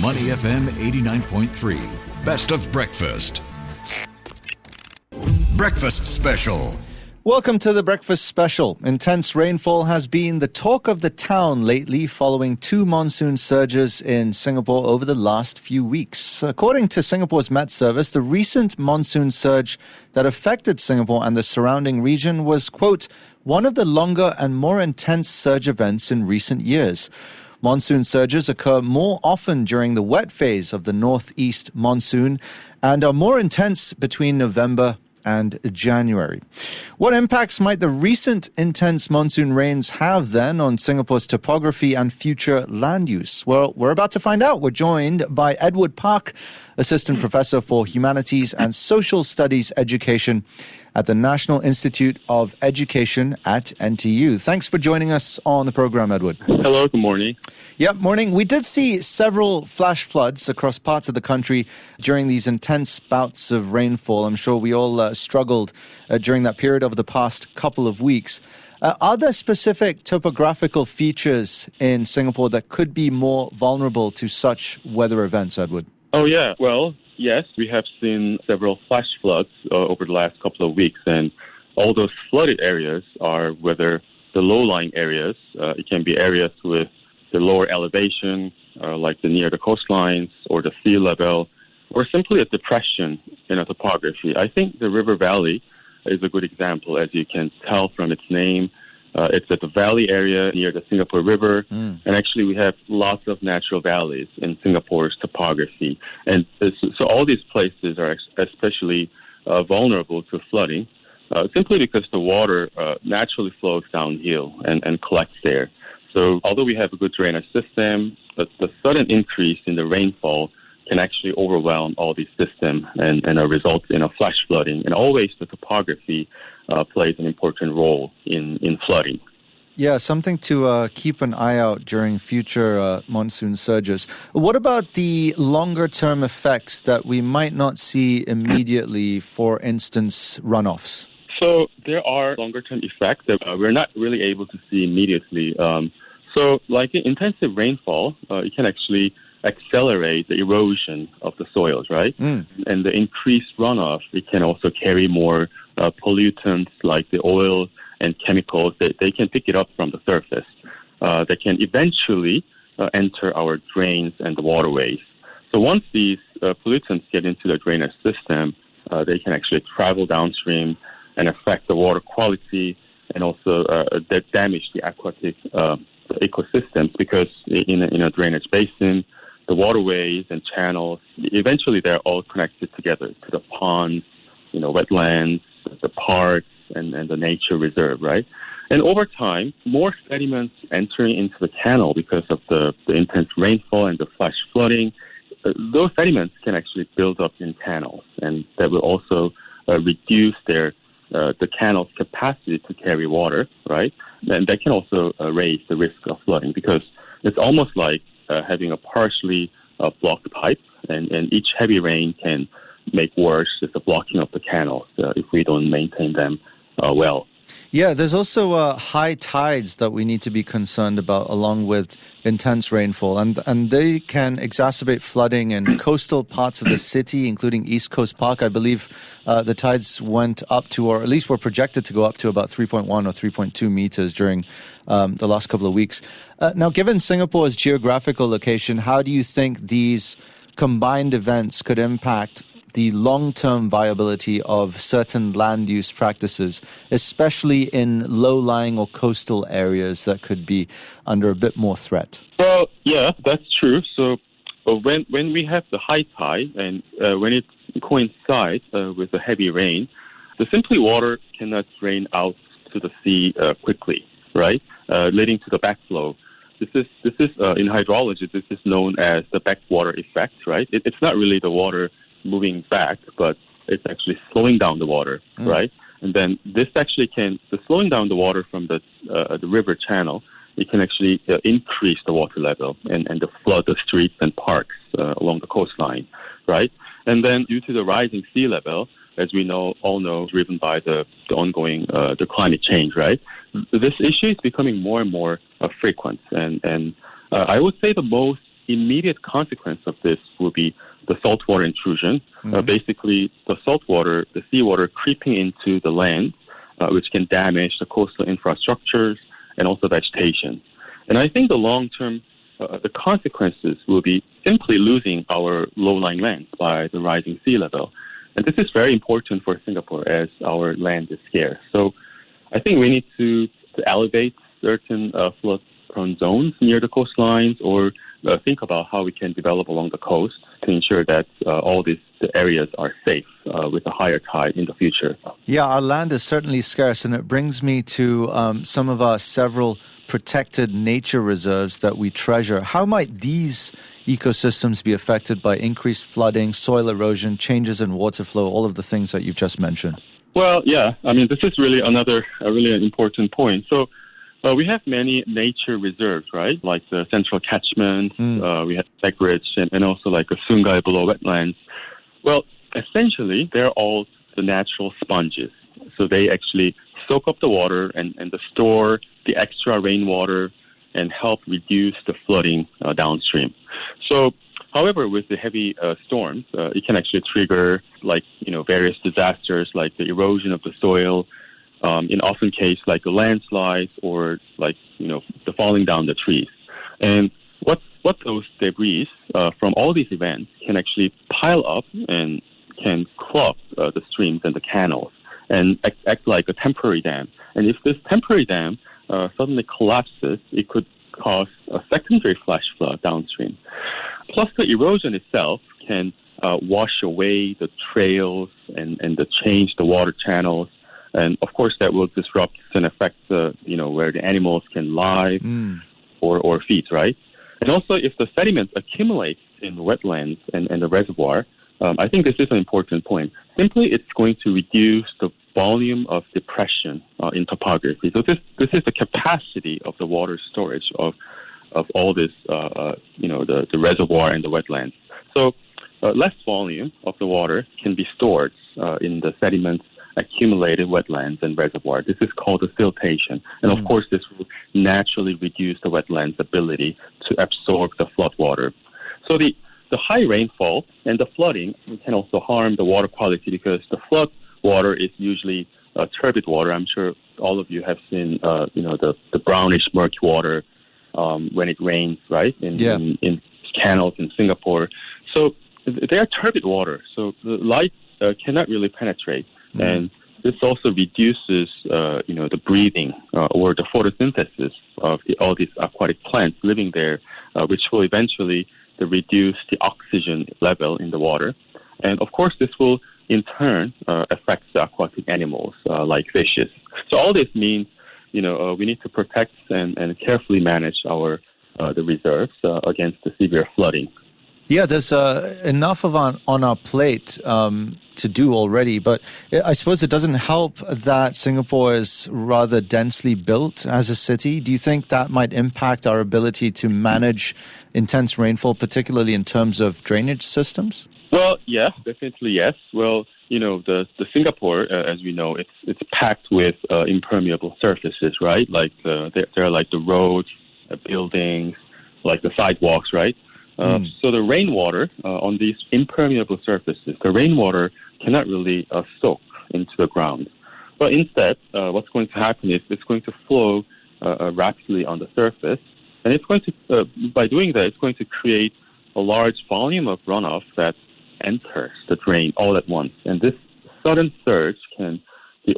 Money FM 89.3. Best of breakfast. Breakfast Special. Welcome to the Breakfast Special. Intense rainfall has been the talk of the town lately following two monsoon surges in Singapore over the last few weeks. According to Singapore's Met Service, the recent monsoon surge that affected Singapore and the surrounding region was, quote, one of the longer and more intense surge events in recent years. Monsoon surges occur more often during the wet phase of the northeast monsoon and are more intense between November and January. What impacts might the recent intense monsoon rains have then on Singapore's topography and future land use? Well, we're about to find out. We're joined by Edward Park, Assistant Professor for Humanities and Social Studies Education at the National Institute of Education at NTU. Thanks for joining us on the program, Edward. Hello, good morning. Yep, morning. We did see several flash floods across parts of the country during these intense bouts of rainfall. I'm sure we all struggled during that period over the past couple of weeks. Are there specific topographical features in Singapore that could be more vulnerable to such weather events, Edward? Oh, yeah. Well, yes, we have seen several flash floods over the last couple of weeks, and all those flooded areas are whether the low-lying areas, it can be areas with the lower elevation, like near the coastlines or the sea level, or simply a depression in a topography. I think the river valley is a good example, as you can tell from its name. It's at the valley area near the Singapore River, and actually we have lots of natural valleys in Singapore's topography. And so all these places are especially vulnerable to flooding, simply because the water naturally flows downhill and collects there. So although we have a good drainage system, the sudden increase in the rainfall can actually overwhelm all these systems and result in a flash flooding. And always the topography plays an important role in flooding. Yeah, something to keep an eye out during future monsoon surges. What about the longer-term effects that we might not see immediately, for instance, runoffs? So there are longer-term effects that we're not really able to see immediately. So like intensive rainfall, it can actually accelerate the erosion of the soils, right? And the increased runoff, it can also carry more pollutants like the oil and chemicals that they can pick it up from the surface. That can eventually enter our drains and the waterways. So once these pollutants get into the drainage system, they can actually travel downstream and affect the water quality and also damage the aquatic ecosystems, because in a drainage basin, the waterways and channels, eventually they're all connected together to the ponds, wetlands, the parks, and the nature reserve, right? And over time, more sediments entering into the canal because of the intense rainfall and the flash flooding, those sediments can actually build up in canals, and that will also reduce the canal's capacity to carry water, right? And that can also raise the risk of flooding, because it's almost like having a partially blocked pipe, and each heavy rain can make worse the blocking of the canals if we don't maintain them well. Yeah, there's also high tides that we need to be concerned about, along with intense rainfall, and they can exacerbate flooding in coastal parts of the city, including East Coast Park. I believe the tides went up to, or at least were projected to go up to, about 3.1 or 3.2 meters during the last couple of weeks. Now, given Singapore's geographical location, how do you think these combined events could impact the long-term viability of certain land use practices, especially in low-lying or coastal areas that could be under a bit more threat? Well, yeah, that's true. So when we have the high tide and when it coincides with the heavy rain, the simply water cannot drain out to the sea quickly, right? Leading to the backflow. This is in hydrology, this is known as the backwater effect, right? It's not really the water moving back, but it's actually slowing down the water, right? And then this actually the slowing down the water from the river channel, it can actually increase the water level and flood the streets and parks along the coastline, right? And then due to the rising sea level, as we all know, driven by the ongoing the climate change, right? This issue is becoming more and more frequent, and I would say the most immediate consequence of this will be the saltwater intrusion. Basically, the saltwater, the seawater creeping into the land, which can damage the coastal infrastructures and also vegetation. And I think the long-term, the consequences will be simply losing our low-lying lands by the rising sea level. And this is very important for Singapore as our land is scarce. So I think we need to elevate certain flood-prone zones near the coastlines, or think about how we can develop along the coast to ensure that all the areas are safe with a higher tide in the future. Yeah, our land is certainly scarce, and it brings me to some of our several protected nature reserves that we treasure. How might these ecosystems be affected by increased flooding, soil erosion, changes in water flow, all of the things that you've just mentioned? Well, yeah, I mean, this is really an important point. So we have many nature reserves, right? Like the central catchment, we have Segrich, and also like a Sungai below wetlands. Well, essentially, they're all the natural sponges. So they actually soak up the water and store the extra rainwater and help reduce the flooding downstream. So, however, with the heavy storms, it can actually trigger various disasters like the erosion of the soil, in often case like a landslide or the falling down the trees. And what those debris from all these events can actually pile up and can clog the streams and the canals and act like a temporary dam. And if this temporary dam suddenly collapses, it could cause a secondary flash flood downstream. Plus, the erosion itself can wash away the trails and change the water channels. And, of course, that will disrupt and affect where the animals can lie or feed, right? And also, if the sediment accumulates in wetlands and the reservoir, I think this is an important point. Simply, it's going to reduce the volume of depression in topography. So this is the capacity of the water storage of all this, the reservoir and the wetlands. So less volume of the water can be stored in the sediments accumulated wetlands and reservoir. This is called the siltation. And of course, this will naturally reduce the wetlands' ability to absorb the flood water. So the high rainfall and the flooding can also harm the water quality because the flood water is usually turbid water. I'm sure all of you have seen, the brownish murky water when it rains, right? In canals in Singapore. So they are turbid water. So the light cannot really penetrate. And this also reduces, the breathing or the photosynthesis of all these aquatic plants living there, which will eventually reduce the oxygen level in the water. And of course, this will in turn affect the aquatic animals like fishes. So all this means, we need to protect and carefully manage the reserves against the severe flooding. Yeah, there's enough on our plate to do already, but I suppose it doesn't help that Singapore is rather densely built as a city. Do you think that might impact our ability to manage intense rainfall, particularly in terms of drainage systems? Well, yeah, definitely yes. Well, the Singapore, as we know, it's packed with impermeable surfaces, right? Like there are like the roads, buildings, like the sidewalks, right? So the rainwater on these impermeable surfaces, the rainwater cannot really soak into the ground. But instead, what's going to happen is it's going to flow rapidly on the surface. And it's going to, by doing that, it's going to create a large volume of runoff that enters the drain all at once. And this sudden surge can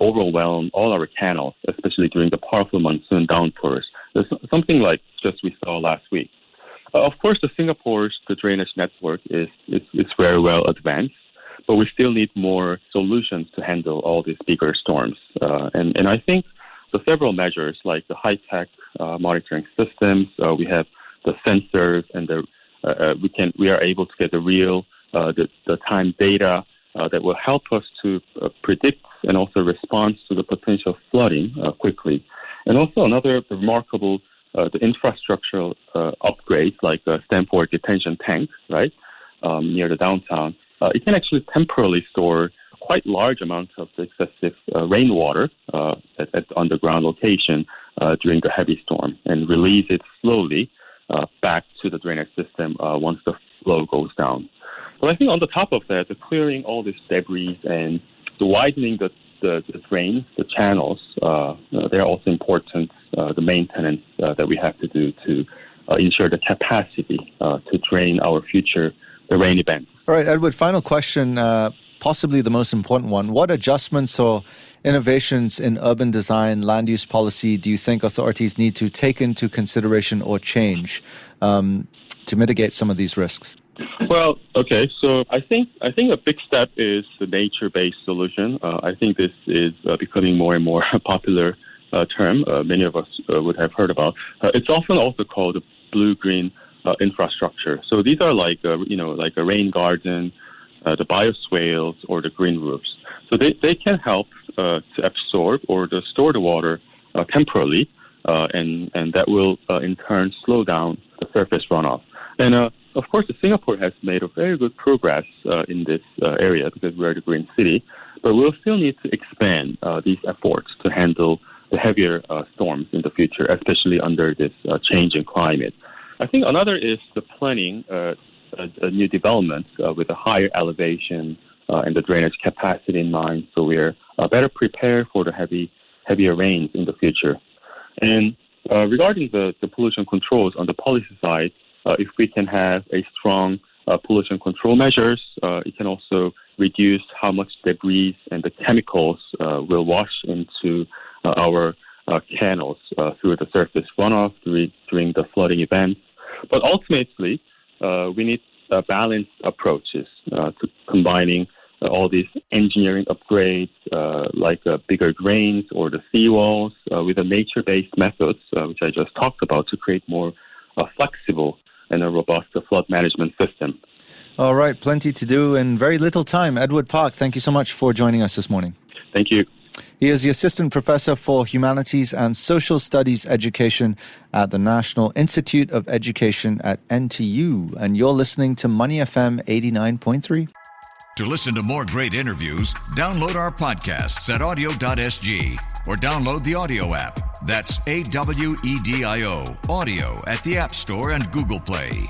overwhelm all our canals, especially during the powerful monsoon downpours. There's something like just we saw last week. Of course, the drainage network is very well advanced, but we still need more solutions to handle all these bigger storms. And I think the several measures like the high-tech monitoring systems, we have the sensors, and we are able to get the real the time data that will help us to predict and also respond to the potential flooding quickly. And also another remarkable the infrastructural upgrades like Stanford detention tank, right, near the downtown. It can actually temporarily store quite large amounts of the excessive rainwater at the underground location during the heavy storm and release it slowly back to the drainage system once the flow goes down. But I think on the top of that, the clearing all this debris and the widening the drains, the channels, they're also important, the maintenance that we have to do to ensure the capacity to drain our future rain events. All right, Edward, final question, possibly the most important one. What adjustments or innovations in urban design, land use policy do you think authorities need to take into consideration or change to mitigate some of these risks? Well, okay, so I think a big step is the nature-based solution. I think this is becoming more and more a popular term. Many of us would have heard about. It's often also called the blue-green infrastructure. So these are like a rain garden, the bioswales, or the green roofs. So they can help to absorb or to store the water temporarily, and that will in turn slow down the surface runoff. And of course, Singapore has made a very good progress in this area because we're the green city, but we'll still need to expand these efforts to handle the heavier storms in the future, especially under this changing climate. I think another is the planning a new development with a higher elevation and the drainage capacity in mind, so we're better prepared for the heavier rains in the future. And regarding the pollution controls on the policy side, if we can have a strong pollution control measures, it can also reduce how much debris and the chemicals will wash into our canals through the surface runoff during the flooding events. But ultimately, we need balanced approaches to combining all these engineering upgrades like bigger drains or the seawalls with the nature-based methods, which I just talked about, to create more flexible and a robust flood management system. All right, plenty to do in very little time. Edward Park, thank you so much for joining us this morning. Thank you. He is the Assistant Professor for Humanities and Social Studies Education at the National Institute of Education at NTU. And you're listening to Money FM 89.3. To listen to more great interviews, download our podcasts at audio.sg or download the audio app. That's AWEDIO, audio at the App Store and Google Play.